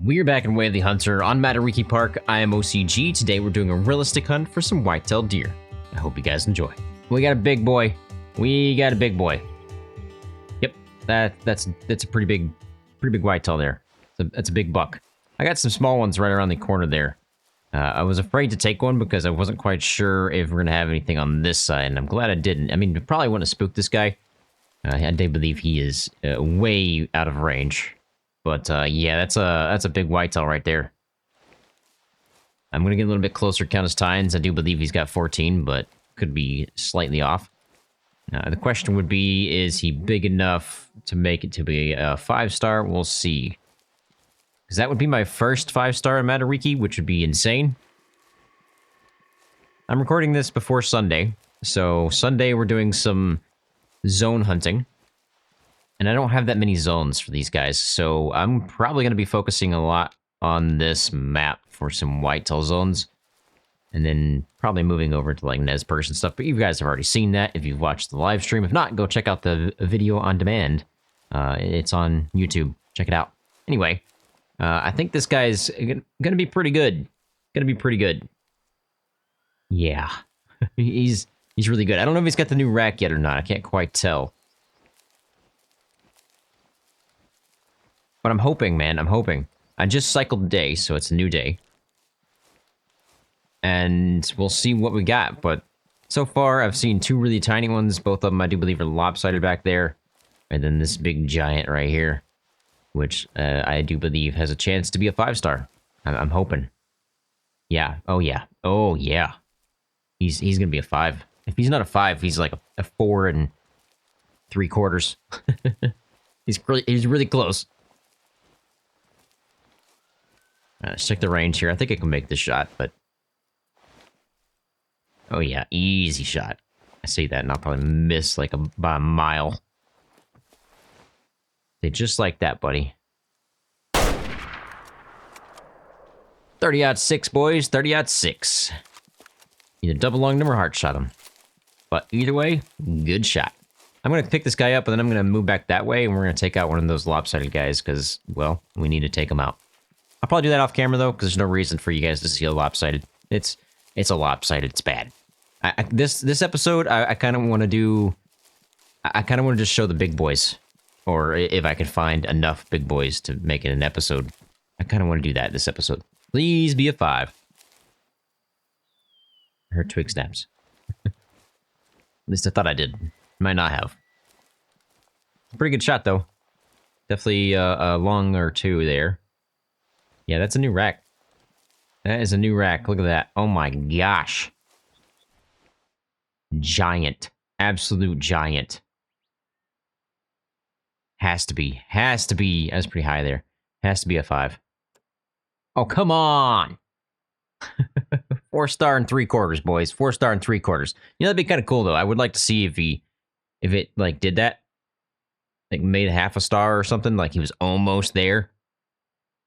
We're back in Way of the Hunter on Matariki Park. I am OCG. Today we're doing a realistic hunt for some whitetail deer. I hope you guys enjoy. We got a big boy. Yep, that's a pretty big whitetail there. That's a big buck. I got some small ones right around the corner there. I was afraid to take one because I wasn't quite sure if we're gonna have anything on this side, and I'm glad I didn't. I mean, it probably wouldn't have spooked this guy. I do believe he is way out of range. But yeah, that's a big whitetail right there. I'm gonna get a little bit closer, count his tines. I do believe he's got 14, but could be slightly off. The question would be, is he big enough to make it to be a 5-star? We'll see. Because that would be my first 5-star in Matariki, which would be insane. I'm recording this before Sunday, so Sunday we're doing some zone hunting. And I don't have that many zones for these guys, so I'm probably going to be focusing a lot on this map for some whitetail zones. And then probably moving over to like Nez Perce and stuff, but you guys have already seen that if you've watched the live stream. If not, go check out the video on demand. It's on YouTube. Check it out. Anyway, I think this guy's going to be pretty good. Yeah, he's really good. I don't know if he's got the new rack yet or not. I can't quite tell. But I'm hoping, man, I'm hoping. I just cycled the day, so it's a new day. And we'll see what we got, but so far I've seen 2 really tiny ones. Both of them I do believe are lopsided back there. And then this big giant right here, which I do believe has a chance to be a 5-star. I'm hoping. Yeah, oh yeah, He's gonna be a 5. If he's not a 5, he's like a 4 3/4. He's really close. Let's check the range here. I think I can make this shot, but... Oh yeah, easy shot. I say that and I'll probably miss like by a mile. They just like that, buddy. 30-06, boys. 30-06. Either double long number heart shot him. But either way, good shot. I'm going to pick this guy up, and then I'm going to move back that way, and we're going to take out one of those lopsided guys, because, well, we need to take him out. I'll probably do that off camera, though, because there's no reason for you guys to see a lopsided. It's a lopsided. It's bad. This episode, I kind of want to do... I kind of want to just show the big boys. Or if I can find enough big boys to make it an episode. I kind of want to do that this episode. Please be a 5. I heard twig snaps. At least I thought I did. Might not have. Pretty good shot, though. Definitely a long or 2 there. Yeah, that's a new rack. That is a new rack. Look at that. Oh my gosh. Giant. Absolute giant. Has to be. That's pretty high there. Has to be a 5. Oh, come on. 4-star 3/4, boys. 4-star 3/4. You know, that'd be kind of cool, though. I would like to see if it, like, did that. Like, made half a star or something. Like, he was almost there.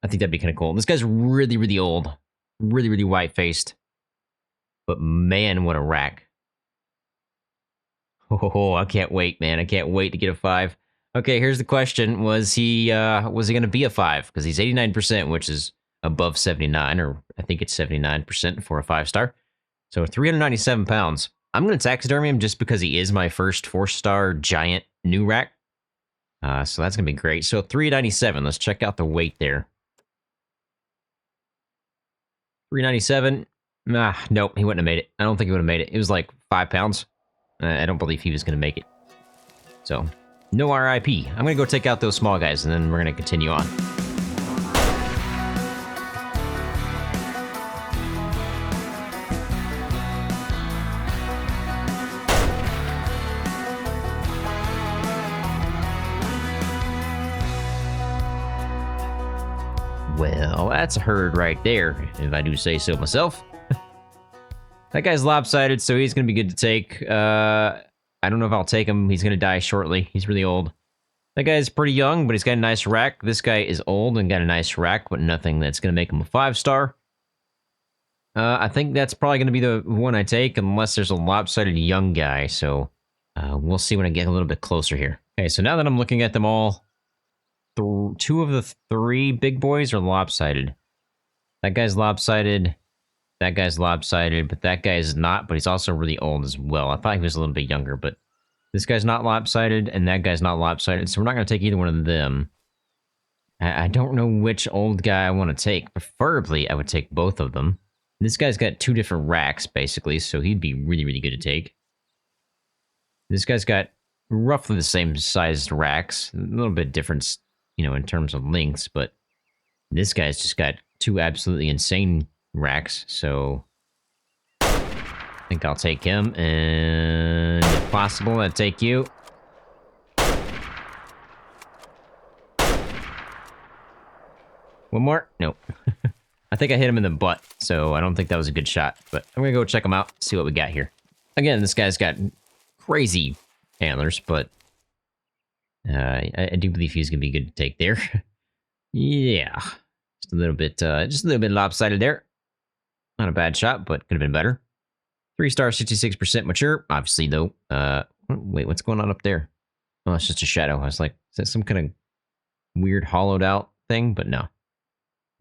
I think that'd be kind of cool. This guy's really, really old. Really white-faced. But, man, what a rack. Oh, I can't wait, man. I can't wait to get a 5. Okay, here's the question. Was he going to be a 5? Because he's 89%, which is above 79, or I think it's 79% for a 5-star. So 397 pounds. I'm going to taxidermy him just because he is my first 4-star giant new rack. So that's going to be great. So 397. Let's check out the weight there. 397. Nope, he wouldn't have made it. I don't think he would have made it. It was like 5 pounds. I don't believe he was going to make it. So, no RIP. I'm going to go take out those small guys, and then we're going to continue on. Well, that's a herd right there, if I do say so myself. That guy's lopsided, so he's going to be good to take. I don't know if I'll take him. He's going to die shortly. He's really old. That guy's pretty young, but he's got a nice rack. This guy is old and got a nice rack, but nothing that's going to make him a 5-star. I think that's probably going to be the one I take, unless there's a lopsided young guy, so we'll see when I get a little bit closer here. Okay, so now that I'm looking at them all, two of the three big boys are lopsided. That guy's lopsided. That guy's lopsided, but that guy is not, but he's also really old as well. I thought he was a little bit younger, but this guy's not lopsided, and that guy's not lopsided, so we're not going to take either one of them. I don't know which old guy I want to take. Preferably, I would take both of them. This guy's got two different racks, basically, so he'd be really, really good to take. This guy's got roughly the same sized racks. A little bit different, you know, in terms of lengths, but this guy's just got two absolutely insane racks, so I think I'll take him, and if possible, I'd take you. One more? Nope. I think I hit him in the butt, so I don't think that was a good shot, but I'm gonna go check him out, see what we got here. Again, this guy's got crazy antlers, but I do believe he's gonna be good to take there. Yeah, just a little bit lopsided there. Not a bad shot, but could have been better. 3-star, 66% mature. Obviously, though. Wait, what's going on up there? Oh, it's just a shadow. I was like, is that some kind of weird hollowed out thing? But no.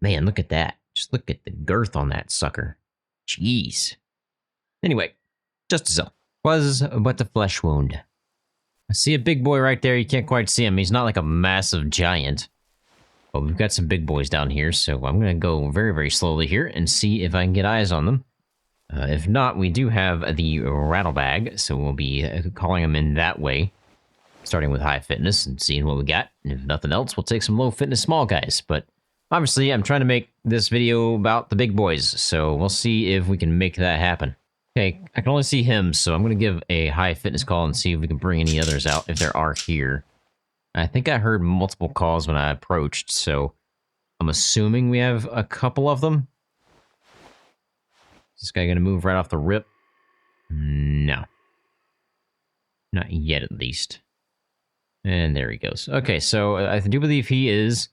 Man, look at that. Just look at the girth on that sucker. Jeez. Anyway, just as so. Was but a flesh wound. I see a big boy right there. You can't quite see him. He's not like a massive giant. But we've got some big boys down here, so I'm going to go very, very slowly here and see if I can get eyes on them. If not, we do have the rattle bag, so we'll be calling them in that way. Starting with high fitness and seeing what we got. And if nothing else, we'll take some low fitness small guys. But obviously, I'm trying to make this video about the big boys, so we'll see if we can make that happen. Okay, I can only see him, so I'm going to give a high fitness call and see if we can bring any others out, if there are here. I think I heard multiple calls when I approached, so I'm assuming we have a couple of them. Is this guy going to move right off the rip? No. Not yet, at least. And there he goes. Okay, so I do believe he is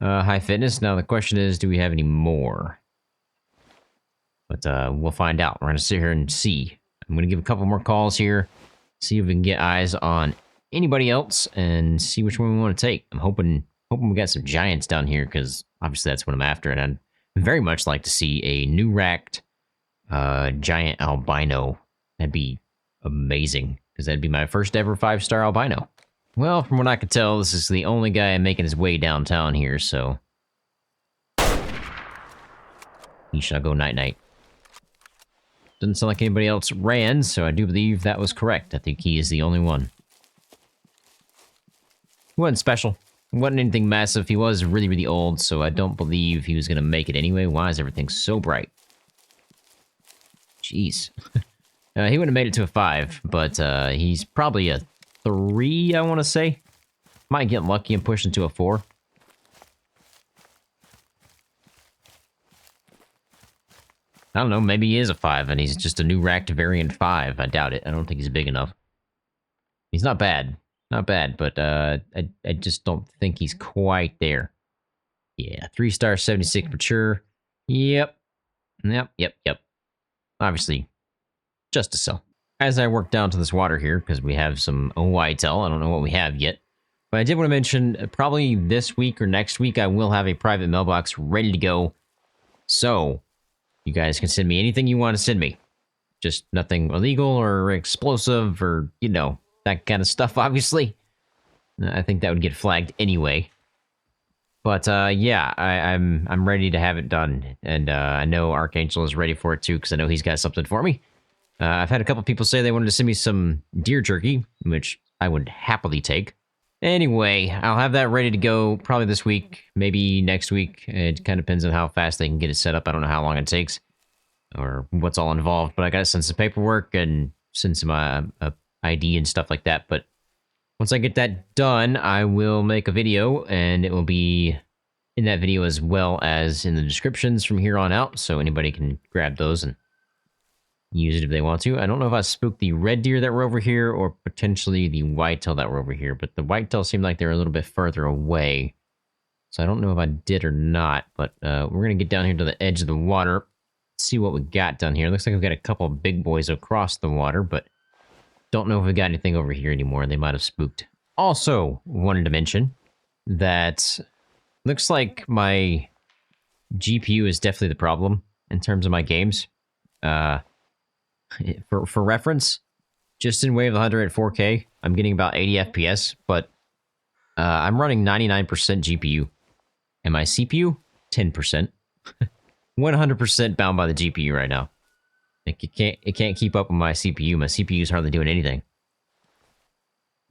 high fitness. Now the question is, do we have any more? But we'll find out. We're going to sit here and see. I'm going to give a couple more calls here, see if we can get eyes on anybody else, and see which one we want to take. I'm hoping we got some giants down here, because obviously that's what I'm after, and I'd very much like to see a new racked giant albino. That'd be amazing, because that'd be my first ever 5-star albino. Well, from what I could tell, this is the only guy making his way downtown here, so he shall go night-night. Doesn't sound like anybody else ran, so I do believe that was correct. I think he is the only one. He wasn't special. He wasn't anything massive. He was really, really old, so I don't believe he was going to make it anyway. Why is everything so bright? Jeez. He wouldn't have made it to a 5, but he's probably a 3, I want to say. Might get lucky and push into a 4. I don't know, maybe he is a 5, and he's just a new racked variant 5. I doubt it. I don't think he's big enough. He's not bad. Not bad, but I just don't think he's quite there. Yeah, 3-star, 76 mature. Yep. Obviously, just a sell. As I work down to this water here, because we have some Whitetail, I don't know what we have yet. But I did want to mention, probably this week or next week, I will have a private mailbox ready to go. So, you guys can send me anything you want to send me. Just nothing illegal or explosive or, you know, that kind of stuff, obviously. I think that would get flagged anyway. But, yeah, I'm ready to have it done. And I know Archangel is ready for it, too, because I know he's got something for me. I've had a couple people say they wanted to send me some deer jerky, which I would happily take. Anyway, I'll have that ready to go probably this week, maybe next week. It kind of depends on how fast they can get it set up. I don't know how long it takes or what's all involved, but I got to send some paperwork and send some ID and stuff like that. But once I get that done, I will make a video, and it will be in that video as well as in the descriptions from here on out, so anybody can grab those and use it if they want to. I don't know if I spooked the red deer that were over here or potentially the whitetail that were over here, but the whitetail seemed like they were a little bit further away. So I don't know if I did or not, but we're going to get down here to the edge of the water, see what we got down here. Looks like we've got a couple of big boys across the water, but don't know if we got anything over here anymore. They might have spooked. Also wanted to mention that looks like my GPU is definitely the problem in terms of my games. For reference, just in Wave 100 at 4K, I'm getting about 80 FPS, but I'm running 99% GPU, and my CPU 10%. 100% bound by the GPU right now. Like it can't keep up with my CPU. My CPU is hardly doing anything.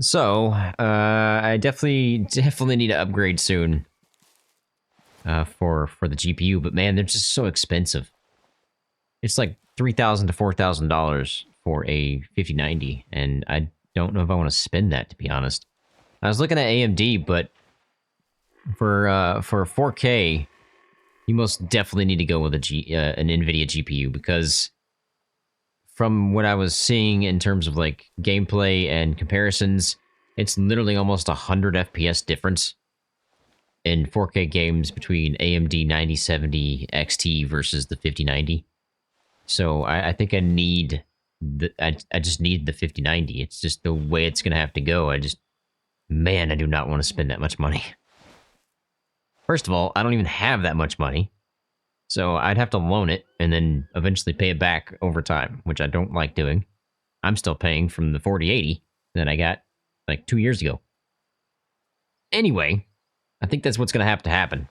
So I definitely need to upgrade soon for the GPU. But man, they're just so expensive. It's like $3,000 to $4,000 for a 5090, and I don't know if I want to spend that, to be honest. I was looking at AMD, but for 4K, you most definitely need to go with an NVIDIA GPU, because from what I was seeing in terms of like gameplay and comparisons, it's literally almost 100 FPS difference in 4K games between AMD 9070 XT versus the 5090. So I think I need I just need the 5090. It's just the way it's gonna have to go. Man, I do not want to spend that much money. First of all, I don't even have that much money. So I'd have to loan it and then eventually pay it back over time, which I don't like doing. I'm still paying from the 4080 that I got like 2 years ago. Anyway, I think that's what's going to happen.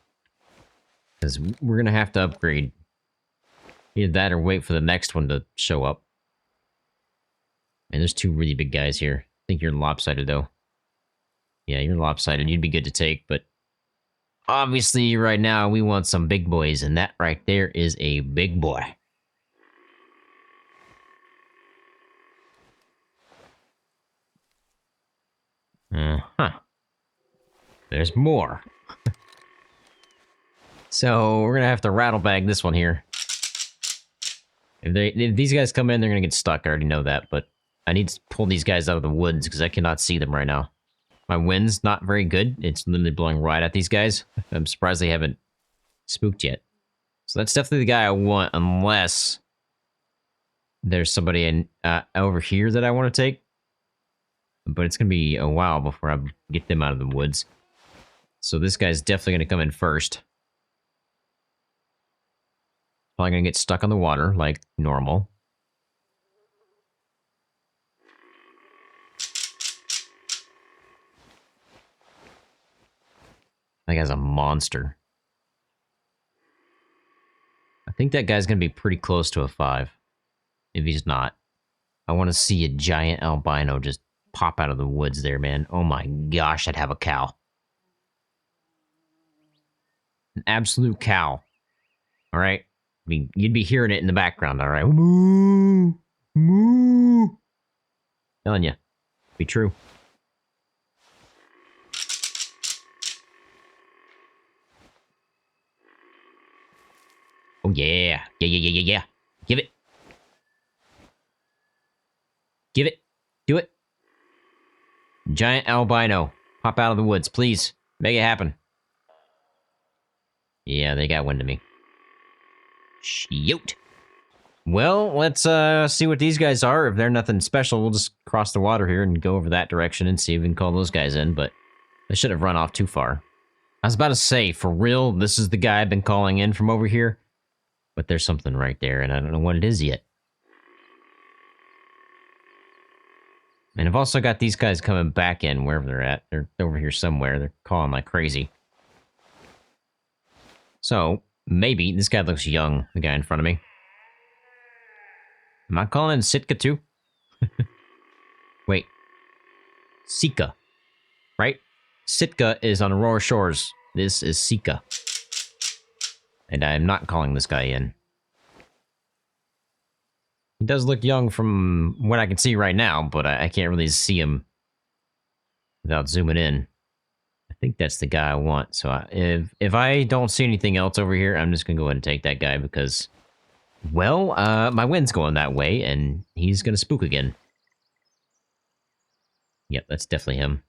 Because we're going to have to upgrade. Either that or wait for the next one to show up. And there's two really big guys here. I think you're lopsided, though. Yeah, you're lopsided. You'd be good to take, but obviously right now we want some big boys, and that right there is a big boy. There's more. So we're gonna have to rattle bag this one here. If these guys come in, they're gonna get stuck. I already know that, but I need to pull these guys out of the woods because I cannot see them right now. My wind's not very good. It's literally blowing right at these guys. I'm surprised they haven't spooked yet. So that's definitely the guy I want, unless there's somebody in over here that I want to take. But it's going to be a while before I get them out of the woods. So this guy's definitely going to come in first. Probably going to get stuck on the water, like normal. That guy's a monster. I think that guy's going to be pretty close to a 5. If he's not. I want to see a giant albino just pop out of the woods there, man. Oh my gosh, I'd have a cow. An absolute cow. All right? I mean, you'd be hearing it in the background, all right? Moo! Moo! Telling you. Be true. Oh, yeah. Yeah. Give it. Give it. Do it. Giant albino. Pop out of the woods, please. Make it happen. Yeah, they got wind of me. Shoot. Well, let's see what these guys are. If they're nothing special, we'll just cross the water here and go over that direction and see if we can call those guys in, but they should have run off too far. I was about to say, for real, this is the guy I've been calling in from over here. But there's something right there, and I don't know what it is yet. And I've also got these guys coming back in wherever they're at. They're over here somewhere. They're calling like crazy. So, maybe, this guy looks young, the guy in front of me. Am I calling in Sitka too? Wait. Sika. Right? Sitka is on Aurora Shores. This is Sika. And I'm not calling this guy in. He does look young from what I can see right now, but I can't really see him without zooming in. I think that's the guy I want. So if I don't see anything else over here, I'm just going to go ahead and take that guy because, well, my wind's going that way, and he's going to spook again. Yep, that's definitely him.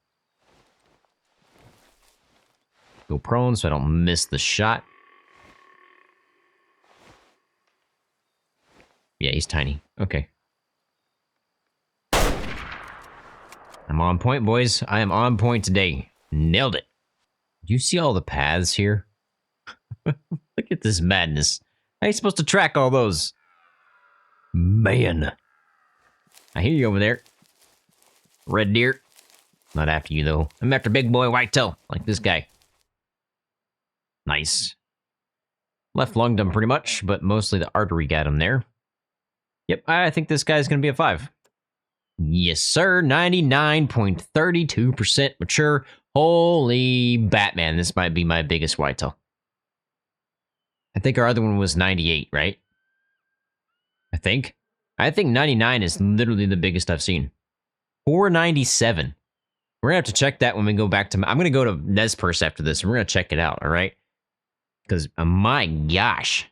Go prone so I don't miss the shot. Yeah, he's tiny. Okay. I'm on point, boys. I am on point today. Nailed it. Do you see all the paths here? Look at this madness. How are you supposed to track all those? Man. I hear you over there. Red deer. Not after you, though. I'm after big boy whitetail, like this guy. Nice. Left lunged him pretty much, but mostly the artery got him there. Yep, I think this guy's going to be a 5. Yes, sir. 99.32% mature. Holy Batman, this might be my biggest whitetail. I think our other one was 98, right? I think 99 is literally the biggest I've seen. 497. We're going to have to check that when we go back to... I'm going to go to Nez Perce after this, and we're going to check it out, all right? Because, my gosh,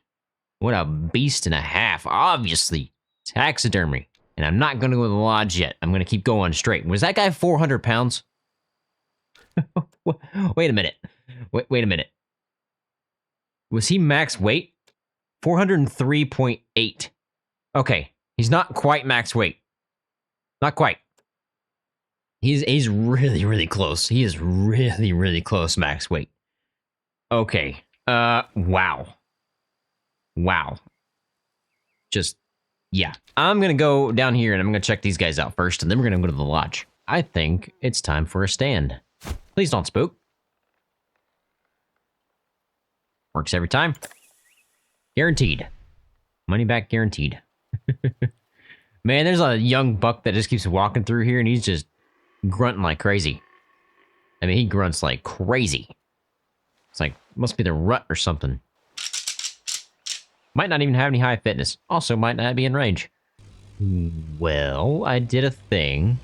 what a beast and a half. Obviously, taxidermy. And I'm not going to go to the lodge yet. I'm going to keep going straight. Was that guy 400 pounds? Wait a minute. Wait a minute. Was he max weight? 403.8. Okay, he's not quite max weight. Not quite. He's really, really close. He is really, really close max weight. Okay. Wow. Wow. Just, yeah. I'm gonna go down here and I'm gonna check these guys out first, and then we're gonna go to the lodge. I think it's time for a stand. Please don't spook. Works every time. Guaranteed. Money back guaranteed. Man, there's a young buck that just keeps walking through here, and he's just grunting like crazy. I mean, he grunts like crazy. It's like, must be the rut or something. Might not even have any high fitness. Also, might not be in range. Well, I did a thing.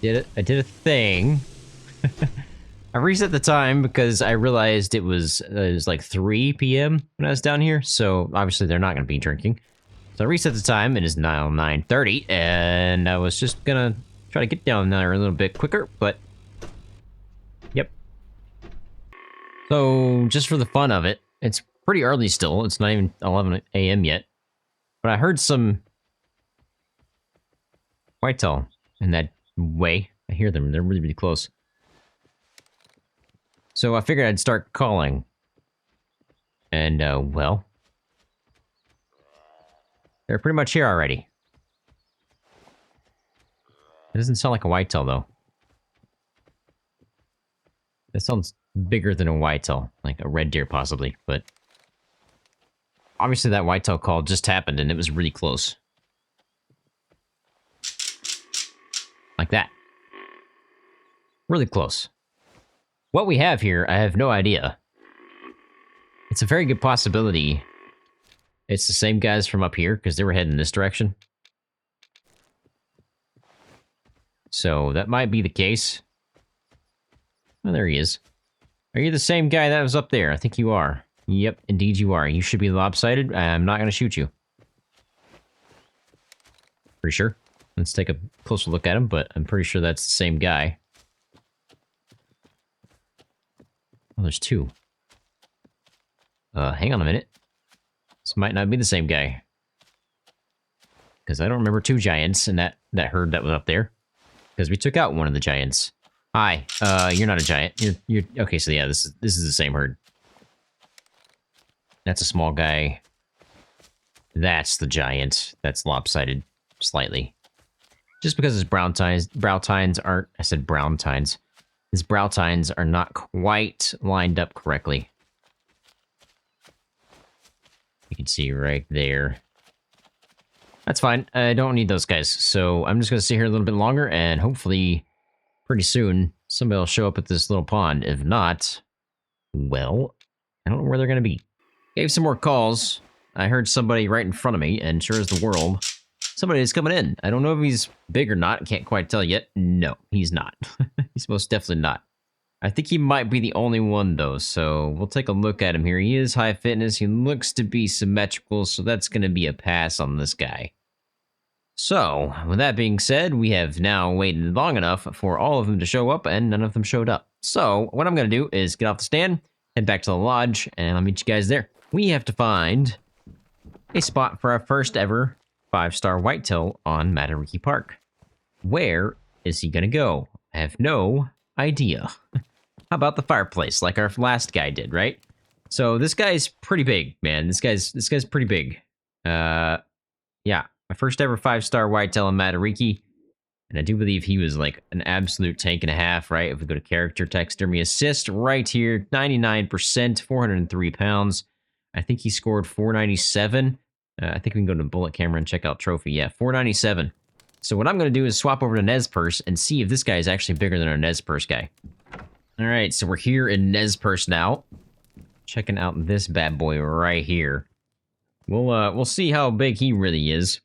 I did a thing. I reset the time because I realized it was like 3 p.m. when I was down here. So, obviously, they're not going to be drinking. So, I reset the time. It is now 9:30. And I was just going to try to get down there a little bit quicker. But, yep. So, just for the fun of it, it's pretty early still. It's not even 11 a.m. yet. But I heard some whitetail in that way. I hear them. They're really, really close. So I figured I'd start calling. And, well, they're pretty much here already. It doesn't sound like a whitetail, though. That sounds bigger than a whitetail, like a red deer, possibly, but obviously that whitetail call just happened, and it was really close. Like that. Really close. What we have here, I have no idea. It's a very good possibility it's the same guys from up here, because they were heading this direction. So, that might be the case. Oh, there he is. Are you the same guy that was up there? I think you are. Yep, indeed you are. You should be lopsided. I'm not going to shoot you. Pretty sure. Let's take a closer look at him, but I'm pretty sure that's the same guy. Oh, there's 2. Hang on a minute. This might not be the same guy. Because I don't remember 2 giants in that herd that was up there. Because we took out one of the giants. Hi, you're not a giant. You're okay, so yeah, this is the same herd. That's a small guy. That's the giant. That's lopsided slightly. Just because his brow tines aren't... I said brown tines. His brow tines are not quite lined up correctly. You can see right there. That's fine. I don't need those guys. So I'm just going to sit here a little bit longer, and hopefully pretty soon somebody will show up at this little pond. If not, well, I don't know where they're going to be. Gave some more calls. I heard somebody right in front of me, and sure as the world, somebody is coming in. I don't know if he's big or not. Can't quite tell yet. No, he's not. He's most definitely not. I think he might be the only one, though, so we'll take a look at him here. He is high fitness. He looks to be symmetrical, so that's going to be a pass on this guy. So, with that being said, we have now waited long enough for all of them to show up, and none of them showed up. So, what I'm going to do is get off the stand, head back to the lodge, and I'll meet you guys there. We have to find a spot for our first ever 5-star whitetail on Matariki Park. Where is he going to go? I have no idea. How about the fireplace, like our last guy did, right? So this guy's pretty big, man. This guy's pretty big. Yeah, my first ever 5-star whitetail in Matariki. And I do believe he was like an absolute tank and a half, right? If we go to character taxidermy assist right here, 99%, 403 pounds. I think he scored 497. I think we can go to bullet camera and check out trophy. Yeah, 497. So what I'm going to do is swap over to Nez Perce and see if this guy is actually bigger than our Nez Perce guy. All right, so we're here in Nez Perce now. Checking out this bad boy right here. We'll see how big he really is.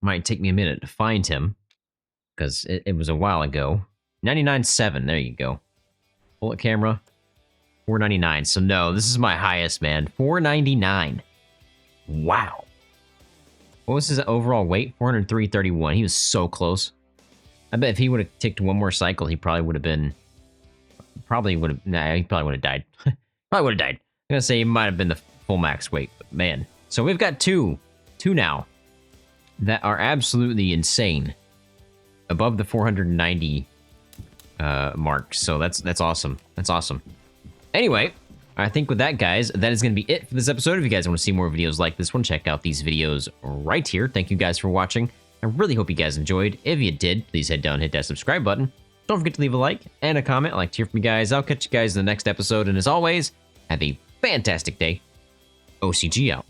Might take me a minute to find him, because it was a while ago. 99.7, there you go. Bullet camera, 499. So no, this is my highest, man. 499. Wow. What was his overall weight? 403.31. He was so close. I bet if he would have ticked one more cycle, he probably would have been... he probably would have died. Probably would have died. I'm gonna say he might have been the full max weight, but man. So we've got two now that are absolutely insane, above the 490 mark. So that's awesome. That's awesome. Anyway, I think with that, guys, that is going to be it for this episode. If you guys want to see more videos like this one, check out these videos right here. Thank you guys for watching. I really hope you guys enjoyed. If you did, please head down and hit that subscribe button. Don't forget to leave a like and a comment. I'd like to hear from you guys. I'll catch you guys in the next episode. And as always, have a fantastic day. OCG out.